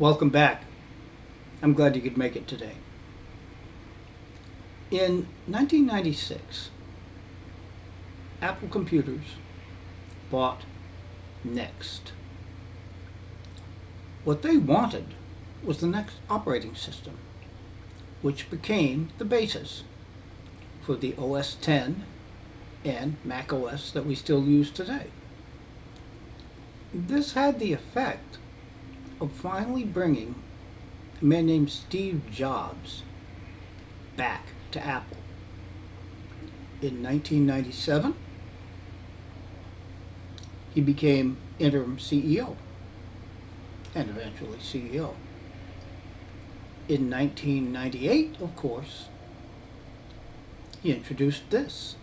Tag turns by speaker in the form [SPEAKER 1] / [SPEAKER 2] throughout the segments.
[SPEAKER 1] Welcome back. I'm glad you could make it today. In 1996, Apple Computers bought Next. What they wanted was the next operating system, which became the basis for the OS X and Mac OS that we still use today. This had the effect of finally bringing a man named Steve Jobs back to Apple. In 1997, he became interim CEO and eventually CEO. In 1998, of course, he introduced this.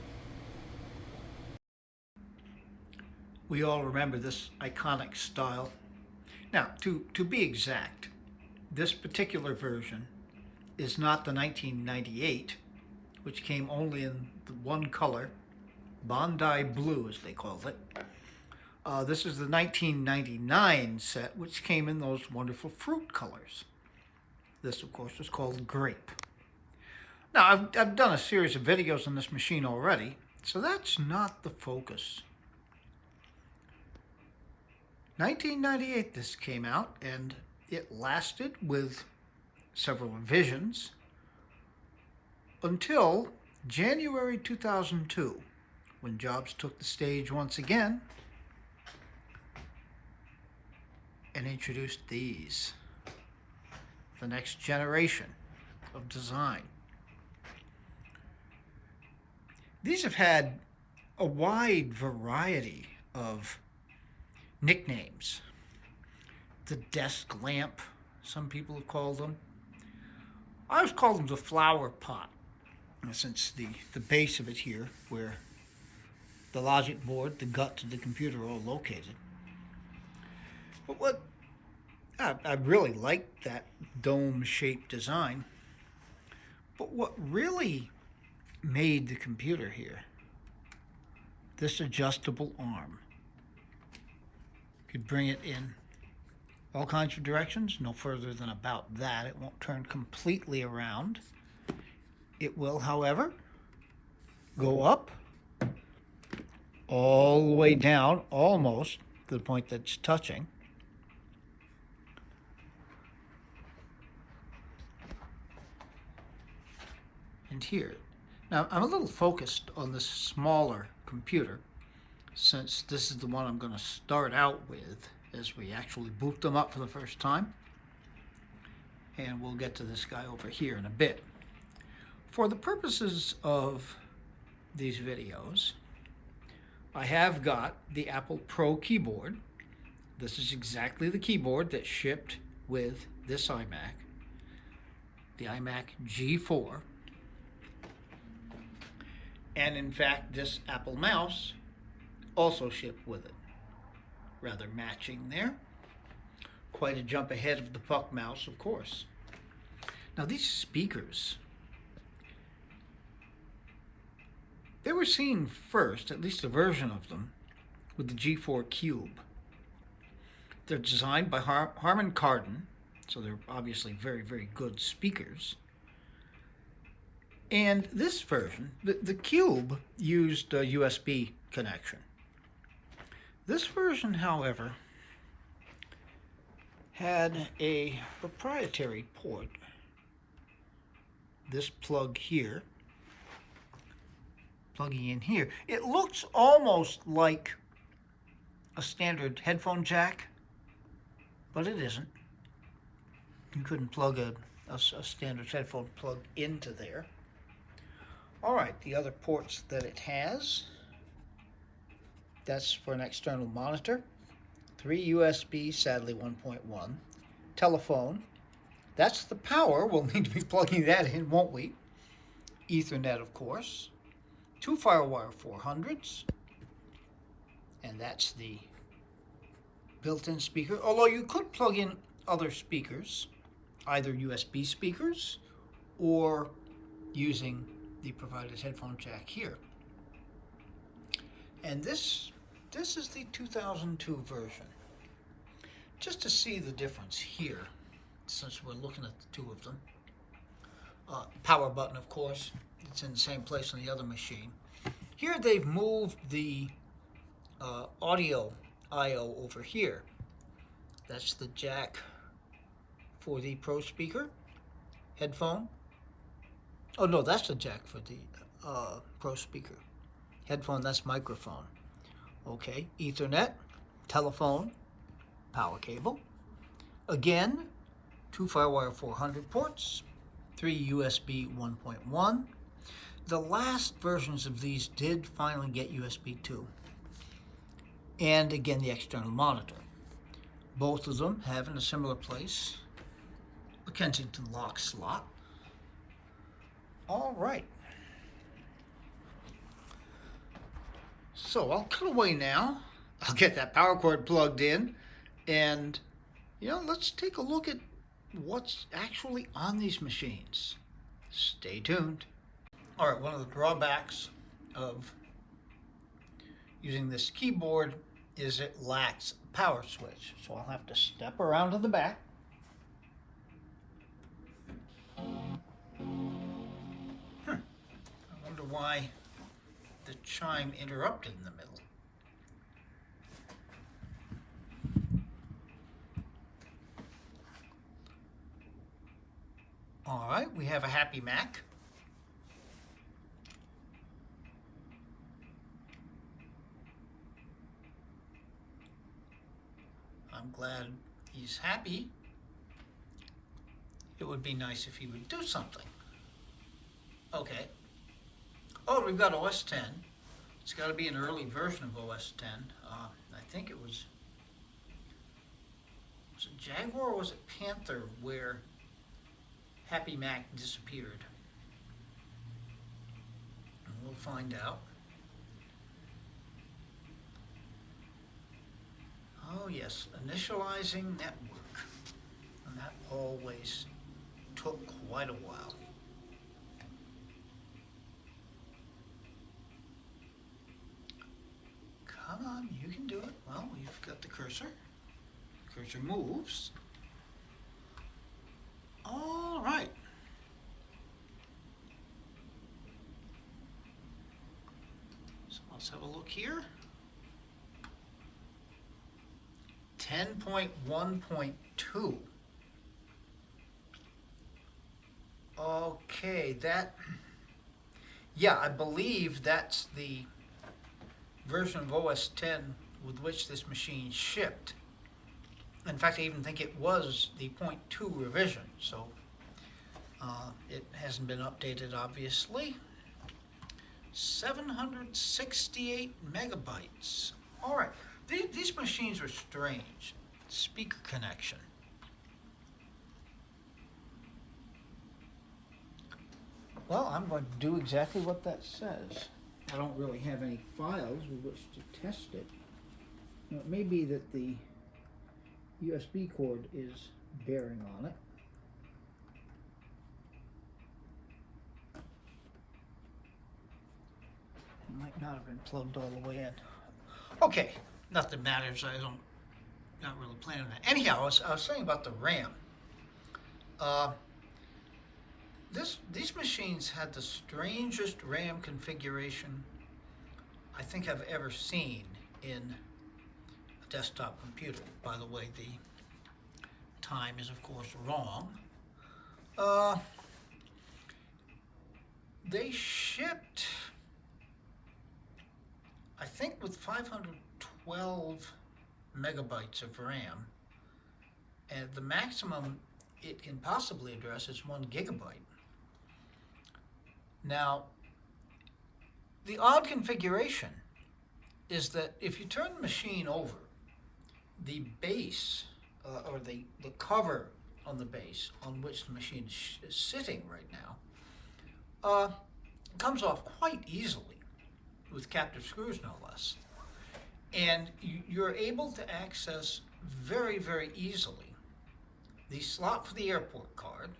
[SPEAKER 1] We all remember this iconic style. Now, to be exact, this particular version is not the 1998, which came only in the one color, Bondi Blue as they called it. This is the 1999 set, which came in those wonderful fruit colors. This, of course, was called Grape. Now, I've done a series of videos on this machine already, so that's not the focus. 1998 this came out, and it lasted with several revisions until January 2002, when Jobs took the stage once again and introduced these, the next generation of design. These have had a wide variety of nicknames. The desk lamp, some people have called them. I always call them the flower pot, since the base of it here, where the logic board, the guts of the computer are all located. But what I really like that dome-shaped design. But what really made the computer here, this adjustable arm. Could bring it in all kinds of directions, no further than about that. It won't turn completely around. It will, however, go up all the way down, almost to the point that it's touching. And here. Now, I'm a little focused on this smaller computer, since this is the one I'm going to start out with as we actually boot them up for the first time. And we'll get to this guy over here in a bit. For the purposes of these videos, I have got the Apple Pro keyboard. This is exactly the keyboard that shipped with this iMac, the iMac G4. And in fact, this Apple mouse also shipped with it. Rather matching there. Quite a jump ahead of the Puck mouse, of course. Now these speakers, they were seen first, at least a version of them, with the G4 Cube. They're designed by Harman Kardon, so they're obviously very, very good speakers. And this version, the Cube, used a USB connection. This version, however, had a proprietary port. This plug here, plugging in here. It looks almost like a standard headphone jack, but it isn't. You couldn't plug a standard headphone plug into there. All right, the other ports that it has, that's for an external monitor, 3 USB, sadly 1.1, telephone, that's the power, we'll need to be plugging that in, won't we? Ethernet, of course, 2 FireWire 400s, and that's the built-in speaker, although you could plug in other speakers, either USB speakers or using the provided headphone jack here. And this is the 2002 version. Just to see the difference here, since we're looking at the two of them. Power button, of course, it's in the same place on the other machine. Here they've moved the audio I/O over here. That's the jack for the Pro speaker headphone. Oh no, that's the jack for the Pro speaker headphone. That's microphone. Okay, Ethernet, telephone, power cable. Again, 2 FireWire 400 ports, 3 USB 1.1. The last versions of these did finally get USB 2. And again, the external monitor. Both of them have in a similar place a Kensington lock slot. All right. So I'll cut away now. I'll get that power cord plugged in, and let's take a look at what's actually on these machines. Stay tuned. All right, one of the drawbacks of using this keyboard is it lacks a power switch. So I'll have to step around to the back. I wonder why the chime interrupted in the middle. All right, we have a Happy Mac. I'm glad he's happy. It would be nice if he would do something. Okay. Oh, we've got OS 10. It's got to be an early version of OS 10. I think it was it Jaguar or was it Panther where Happy Mac disappeared? And we'll find out. Oh yes, initializing network. And that always took quite a while. Come on, you can do it. Well, you've got the cursor. Cursor moves. All right. So let's have a look here. 10.1.2. Okay, I believe that's the version of OS 10 with which this machine shipped. In fact, I even think it was the 0.2 revision, so it hasn't been updated, obviously. 768 megabytes. All right, these machines are strange. Speaker connection. Well, I'm going to do exactly what that says. I don't really have any files with which to test it. Now, it may be that the USB cord is bearing on it. It might not have been plugged all the way in. Okay, nothing matters. Not really planning on that. Anyhow, I was saying about the RAM. These machines had the strangest RAM configuration I think I've ever seen in a desktop computer. By the way, the time is of course wrong. They shipped, I think, with 512 megabytes of RAM, and the maximum it can possibly address is 1 gigabyte. Now, the odd configuration is that if you turn the machine over, the base, or the cover on the base on which the machine is sitting right now, comes off quite easily with captive screws, no less. And you're able to access very, very easily the slot for the airport card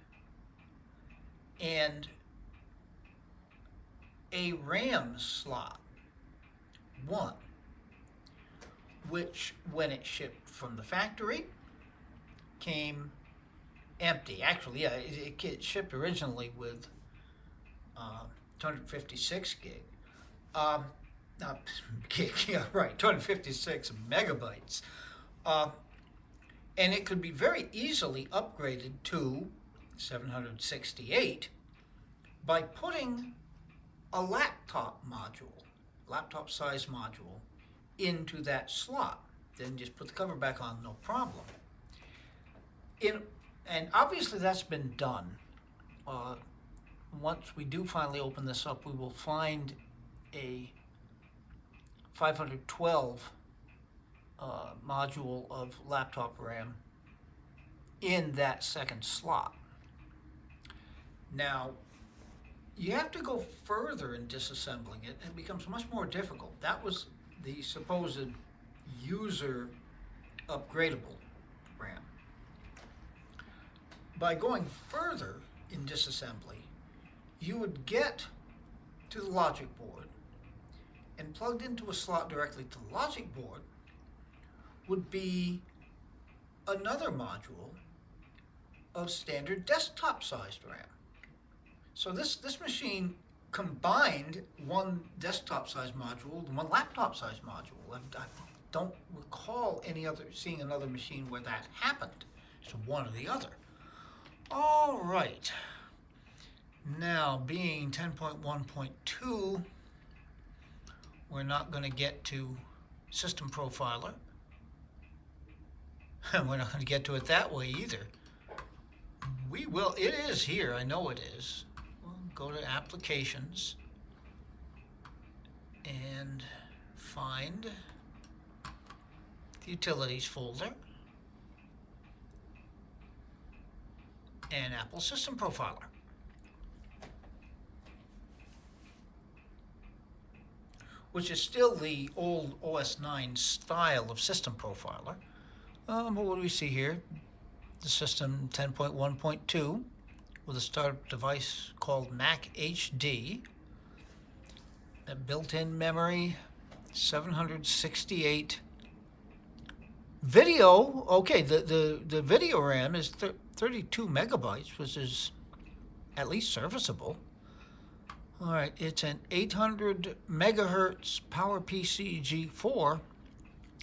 [SPEAKER 1] and a RAM slot, one, which when it shipped from the factory came empty. Actually, yeah, it shipped originally with 256 gig. Um, Not gig, yeah, right, 256 megabytes. Uh, and it could be very easily upgraded to 768 by putting a laptop size module, into that slot. Then just put the cover back on, no problem. And obviously that's been done. Uh, Once we do finally open this up, we will find a 512 module of laptop RAM in that second slot. Now, you have to go further in disassembling it, and it becomes much more difficult. That was the supposed user upgradable RAM. By going further in disassembly, you would get to the logic board, and plugged into a slot directly to the logic board would be another module of standard desktop sized RAM. So this machine combined one desktop sized module and one laptop sized module. I don't recall seeing another machine where that happened. So one or the other. All right. Now, being 10.1.2, we're not going to get to System Profiler. And we're not going to get to it that way either. We will. It is here. I know it is. We'll go to Applications and find the Utilities folder and Apple System Profiler. Which is still the old OS 9 style of System Profiler. But what do we see here? The system 10.1.2 with a startup device called Mac HD. A built-in memory, 768. Video, okay, the video RAM is 32 megabytes, which is at least serviceable. All right, it's an 800 megahertz PowerPC G4.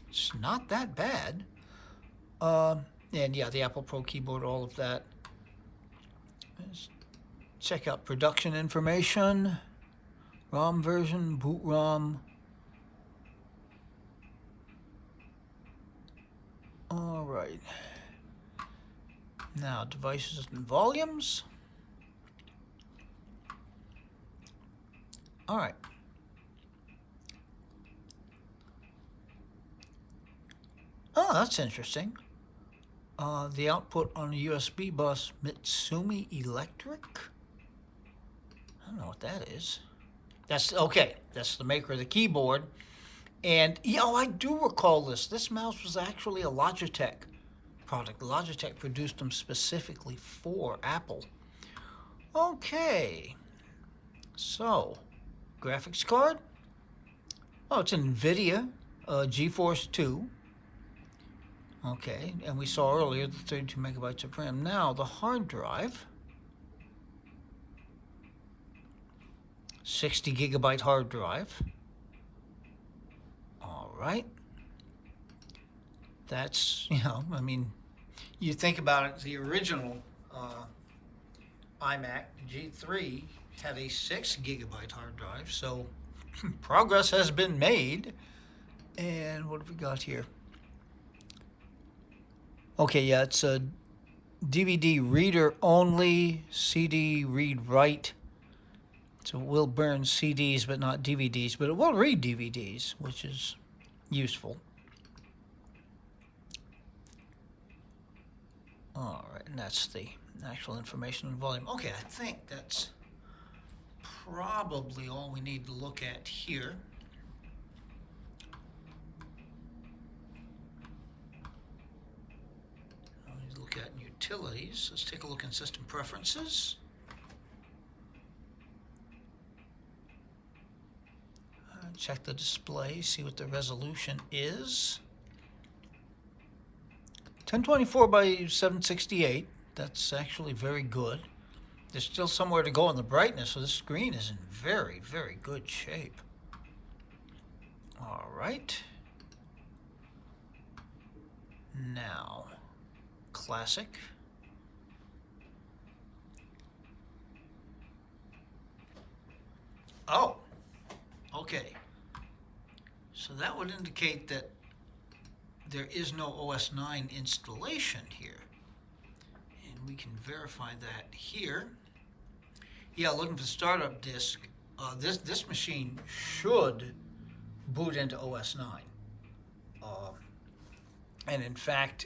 [SPEAKER 1] It's not that bad. And yeah, the Apple Pro keyboard, all of that. Let's check out production information, ROM version, boot ROM. All right. Now, devices and volumes. All right. Oh, that's interesting. The output on a USB bus, Mitsumi Electric. I don't know what that is. That's okay. That's the maker of the keyboard. And I do recall this. This mouse was actually a Logitech product. Logitech produced them specifically for Apple. Okay. So, graphics card. Oh, it's an NVIDIA GeForce 2. Okay, and we saw earlier the 32 megabytes of RAM. Now, the hard drive. 60 gigabyte hard drive. All right. That's, you think about it, the original iMac G3 had a 6 gigabyte hard drive, so progress has been made. And what have we got here? Okay, yeah, it's a DVD reader only, CD read write. So it will burn CDs but not DVDs, but it will read DVDs, which is useful. All right, and that's the actual information on volume. Okay, I think that's probably all we need to look at here. We need to look at utilities. Let's take a look in system preferences. Check the display, see what the resolution is. 1024 by 768. That's actually very good. There's still somewhere to go in the brightness, so this screen is in very, very good shape. All right. Now, classic. Oh, okay. So that would indicate that there is no OS 9 installation here. And we can verify that here. Yeah, looking for the startup disk. This machine should boot into OS 9. And in fact,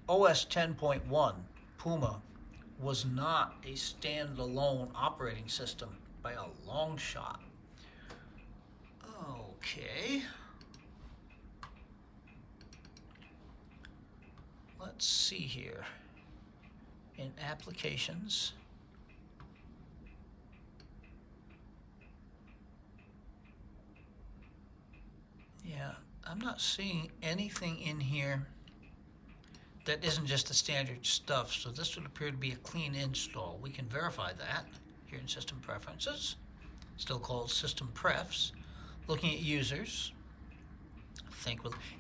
[SPEAKER 1] OS 10.1, Puma, was not a standalone operating system by a long shot. Okay. Let's see here. In applications, yeah, I'm not seeing anything in here that isn't just the standard stuff, so this would appear to be a clean install. We can verify that here in System Preferences, still called System Prefs. Looking at users,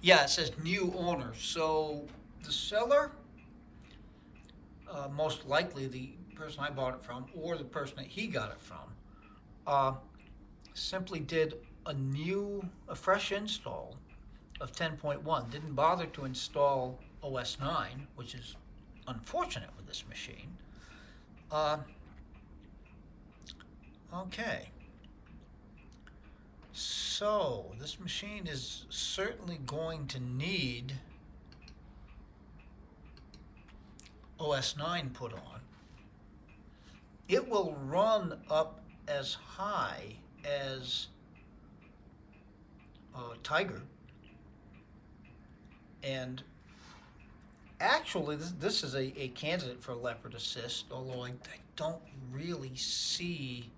[SPEAKER 1] yeah, it says new owner. So the seller, most likely the person I bought it from or the person that he got it from, simply did a fresh install of 10.1. Didn't bother to install OS 9, which is unfortunate with this machine. Okay. So this machine is certainly going to need OS 9 put on. It will run up as high as Tiger. And actually, this is a candidate for Leopard Assist, although I don't really see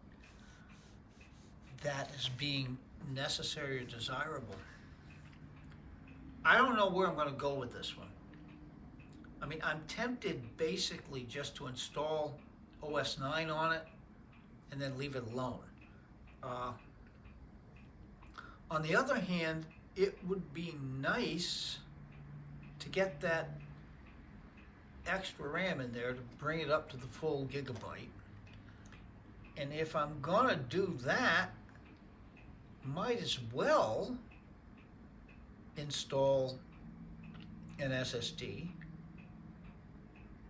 [SPEAKER 1] that as being necessary or desirable. I don't know where I'm going to go with this one. I mean, I'm tempted basically just to install OS 9 on it and then leave it alone. On the other hand, it would be nice to get that extra RAM in there to bring it up to the full gigabyte. And if I'm gonna do that, might as well install an SSD.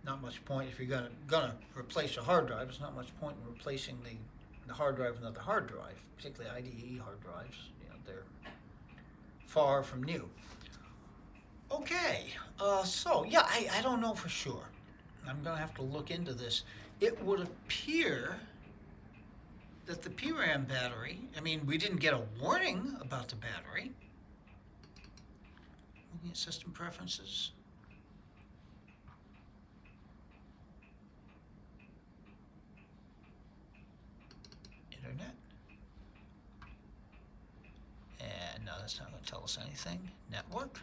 [SPEAKER 1] Not much point if you're gonna replace a hard drive. There's not much point in replacing the hard drive with another hard drive, particularly IDE hard drives. You know, they're far from new. Okay, so yeah, I don't know for sure. I'm gonna have to look into this. It would appear that the PRAM battery, I mean, we didn't get a warning about the battery. Looking at system preferences. Internet. And no, that's not going to tell us anything. Network.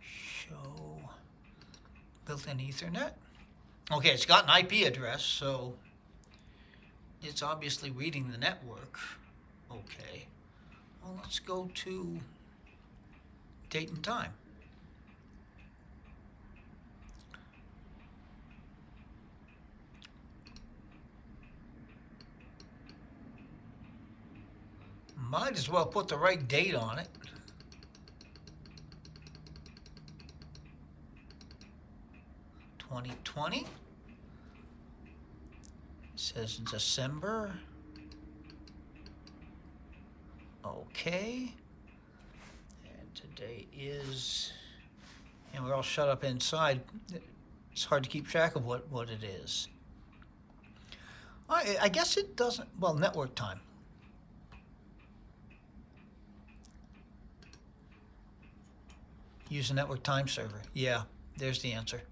[SPEAKER 1] Show built-in Ethernet. Okay, it's got an IP address, so it's obviously reading the network. Okay. Well, let's go to date and time. Might as well put the right date on it. (2020). It says December. Okay. And today is, and we're all shut up inside. It's hard to keep track of what it is. I guess it doesn't, well, network time. Use a network time server. Yeah, there's the answer.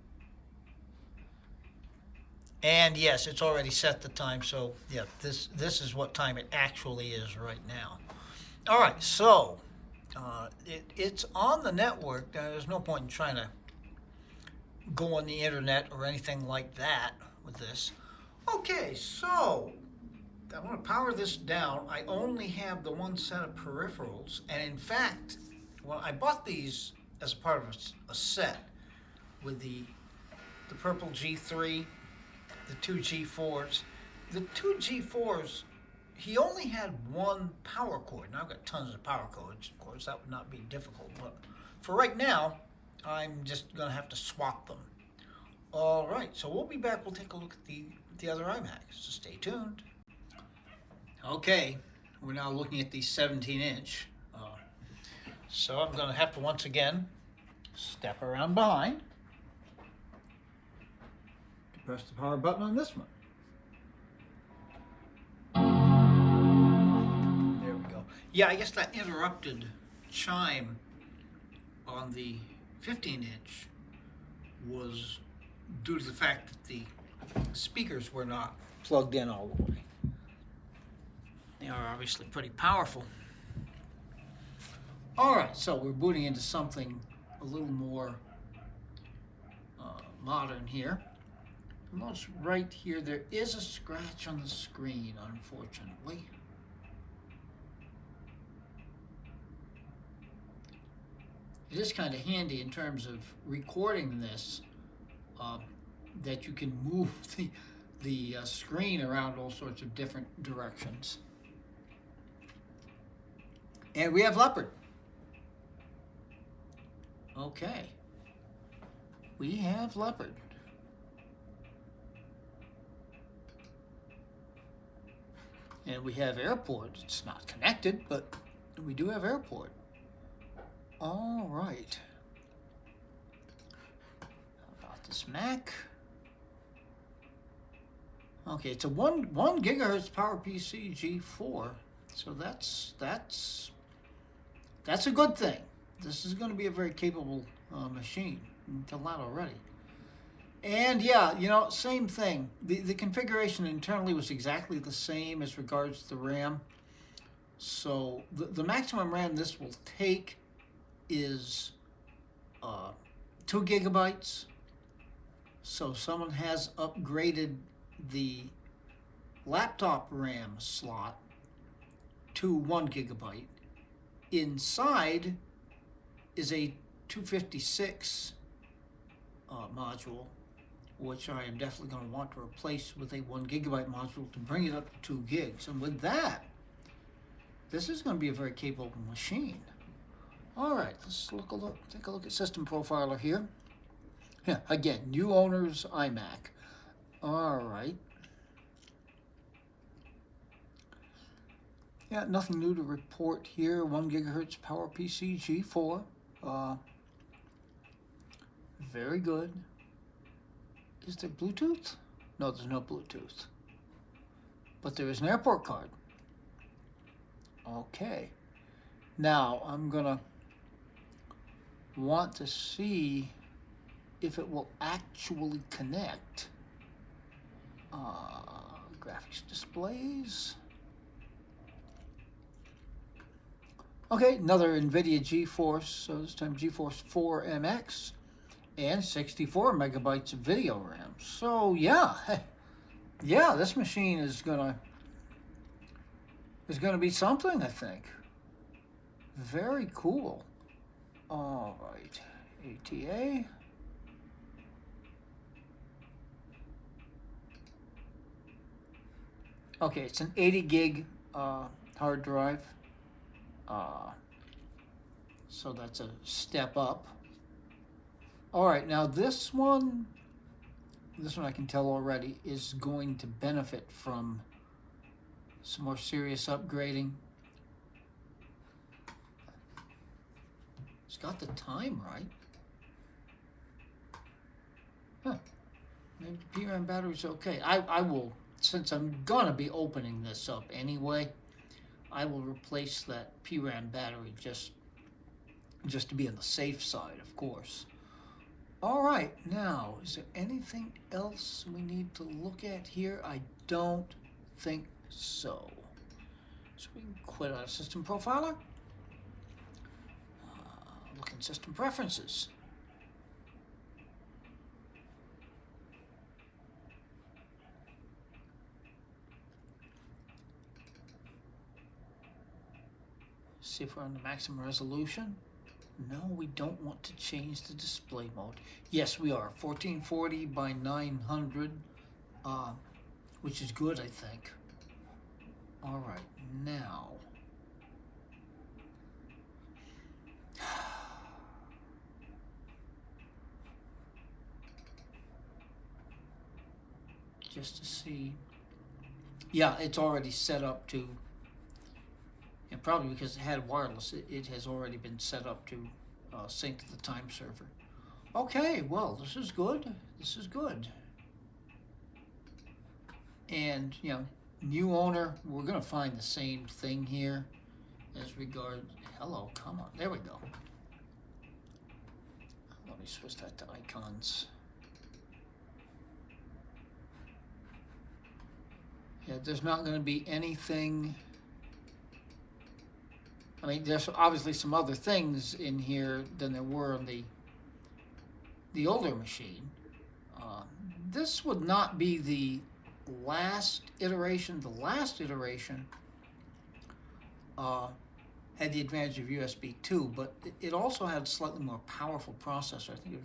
[SPEAKER 1] And yes, it's already set the time, so yeah, this is what time it actually is right now. All right, so It's on the network. There's no point in trying to go on the internet or anything like that with this. Okay, so I want to power this down. I only have the one set of peripherals, and in fact, well, I bought these as part of a set with the purple G3, the two G4s. The two G4s, he only had one power cord. Now I've got tons of power cords, of course, that would not be difficult, but for right now, I'm just going to have to swap them. All right, so we'll be back. We'll take a look at the other iMac, so stay tuned. Okay, we're now looking at the 17-inch. So I'm going to have to once again step around behind to press the power button on this one. There we go. Yeah, I guess that interrupted chime on the 15-inch was due to the fact that the speakers were not plugged in all the way. They are obviously pretty powerful. All right, so we're booting into something a little more modern here. Notice right here there is a scratch on the screen, unfortunately. It is kind of handy in terms of recording this, that you can move the screen around all sorts of different directions. And we have leopard. Okay. We have leopard. And we have airport. It's not connected, but we do have airport. All right. How about this Mac? Okay, it's a one gigahertz PowerPC G4, so that's a good thing. This is going to be a very capable machine. You can tell that already. And yeah, you know, same thing. The configuration internally was exactly the same as regards to the RAM. So the maximum RAM this will take is 2 gigabytes. So someone has upgraded the laptop RAM slot to 1 gigabyte. Inside is a 256 module, which I am definitely going to want to replace with a 1 gigabyte module to bring it up to 2 gigs. And with that, this is going to be a very capable machine. All right, let's take a look at System Profiler here. Yeah, again, new owner's iMac. All right. Yeah, nothing new to report here. 1 gigahertz PowerPC G4. Very good. Is there Bluetooth? No, there's no Bluetooth. But there is an airport card. Okay. Now, I'm going to want to see if it will actually connect. Graphics displays. Okay, another NVIDIA GeForce, so this time GeForce 4 MX, and 64 megabytes of video RAM. So yeah, yeah, this machine is gonna be something, I think. Very cool. All right, ATA. Okay, it's an 80 gig hard drive. So that's a step up. All right, now this one I can tell already is going to benefit from some more serious upgrading. It's got the time right. Huh. Maybe the PRAM battery's okay. I will, since I'm gonna be opening this up anyway, I will replace that PRAM battery just to be on the safe side, of course. All right, now, is there anything else we need to look at here? I don't think so. So we can quit our System Profiler. in System Preferences. See if we're on the maximum resolution. No, we don't want to change the display mode. Yes, we are. 1440 by 900, which is good, I think. All right, now. Just to see. Yeah, it's already set up to, and probably because it had wireless, it has already been set up to sync to the time server. Okay, well, this is good. This is good. And, you know, new owner, we're going to find the same thing here as regard. Hello, come on. There we go. Let me switch that to icons. Yeah, there's not going to be anything. I mean, there's obviously some other things in here than there were on the older machine. This would not be the last iteration. The last iteration had the advantage of USB 2, but it also had a slightly more powerful processor. I think it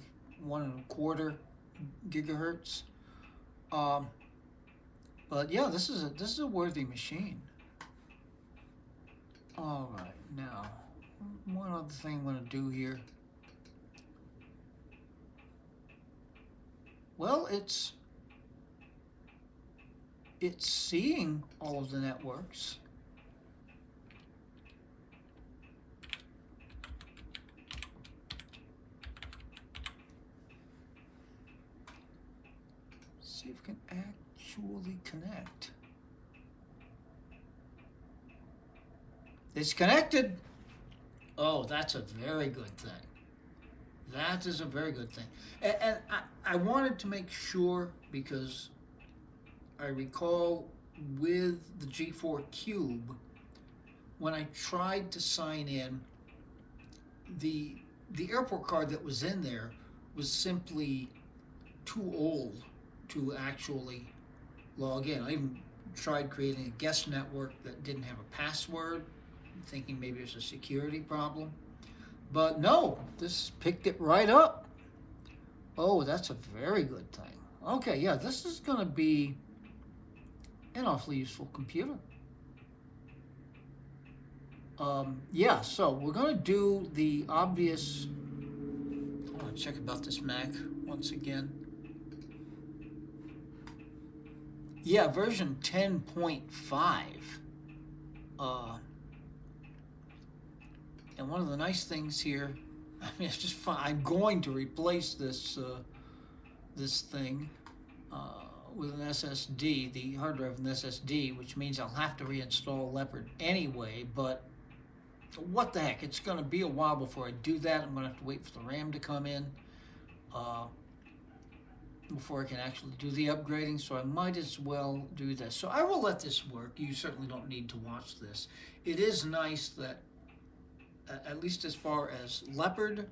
[SPEAKER 1] was 1.25 gigahertz. But yeah, this is a worthy machine. All right, now one other thing I'm going to do here. Well, it's seeing all of the networks. See if we can actually connect. It's connected. Oh, that's a very good thing. That is a very good thing. And I wanted to make sure, because I recall with the G4 Cube, when I tried to sign in, the airport card that was in there was simply too old to actually log in. I even tried creating a guest network that didn't have a password, thinking maybe it was a security problem. But no, this picked it right up. Oh, that's a very good thing. Okay, yeah, this is going to be an awfully useful computer. Yeah, so we're going to do the obvious. I want to check about this Mac once again. Yeah, version 10.5. And one of the nice things here, I mean, it's just fun. I'm going to replace this this thing with an SSD, the hard drive with an SSD, which means I'll have to reinstall Leopard anyway. But what the heck? It's going to be a while before I do that. I'm going to have to wait for the RAM to come in before I can actually do the upgrading. So I might as well do this. So I will let this work. You certainly don't need to watch this. It is nice that, at least as far as Leopard,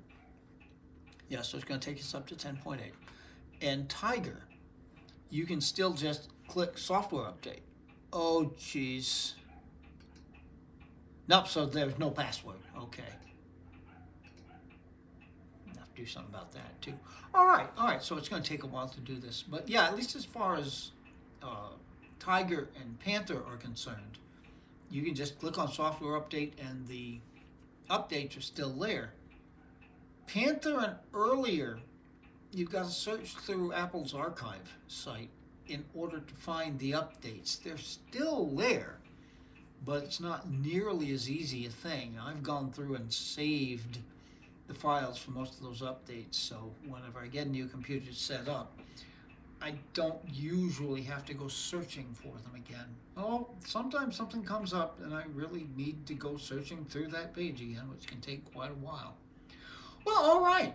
[SPEAKER 1] yeah, so it's going to take us up to 10.8. And Tiger, you can still just click software update. Oh, jeez. Nope, so there's no password. Okay. I'll have to do something about that, too. All right, so it's going to take a while to do this. But yeah, at least as far as Tiger and Panther are concerned, you can just click on software update and the updates are still there. Panther and earlier, you've got to search through Apple's archive site in order to find the updates. They're still there, but it's not nearly as easy a thing. I've gone through and saved the files for most of those updates, so whenever I get a new computer set up, I don't usually have to go searching for them again. Oh, sometimes something comes up and I really need to go searching through that page again, which can take quite a while. Well, all right.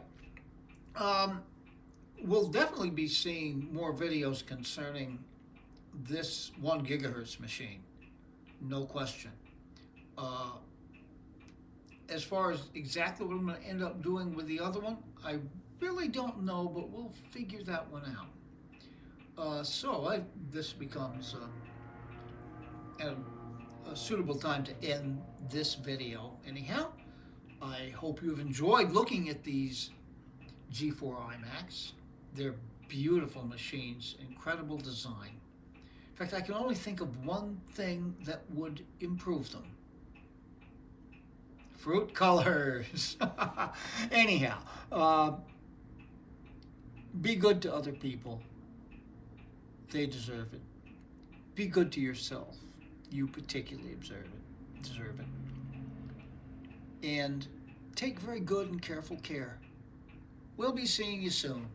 [SPEAKER 1] We'll definitely be seeing more videos concerning this 1 gigahertz machine. No question. As far as exactly what I'm going to end up doing with the other one, I really don't know, but we'll figure that one out. This becomes a suitable time to end this video. Anyhow, I hope you've enjoyed looking at these G4 iMacs. They're beautiful machines, incredible design. In fact, I can only think of one thing that would improve them. Fruit colors. Anyhow, be good to other people. They deserve it. Be good to yourself. You particularly deserve it. And take very good and careful care. We'll be seeing you soon.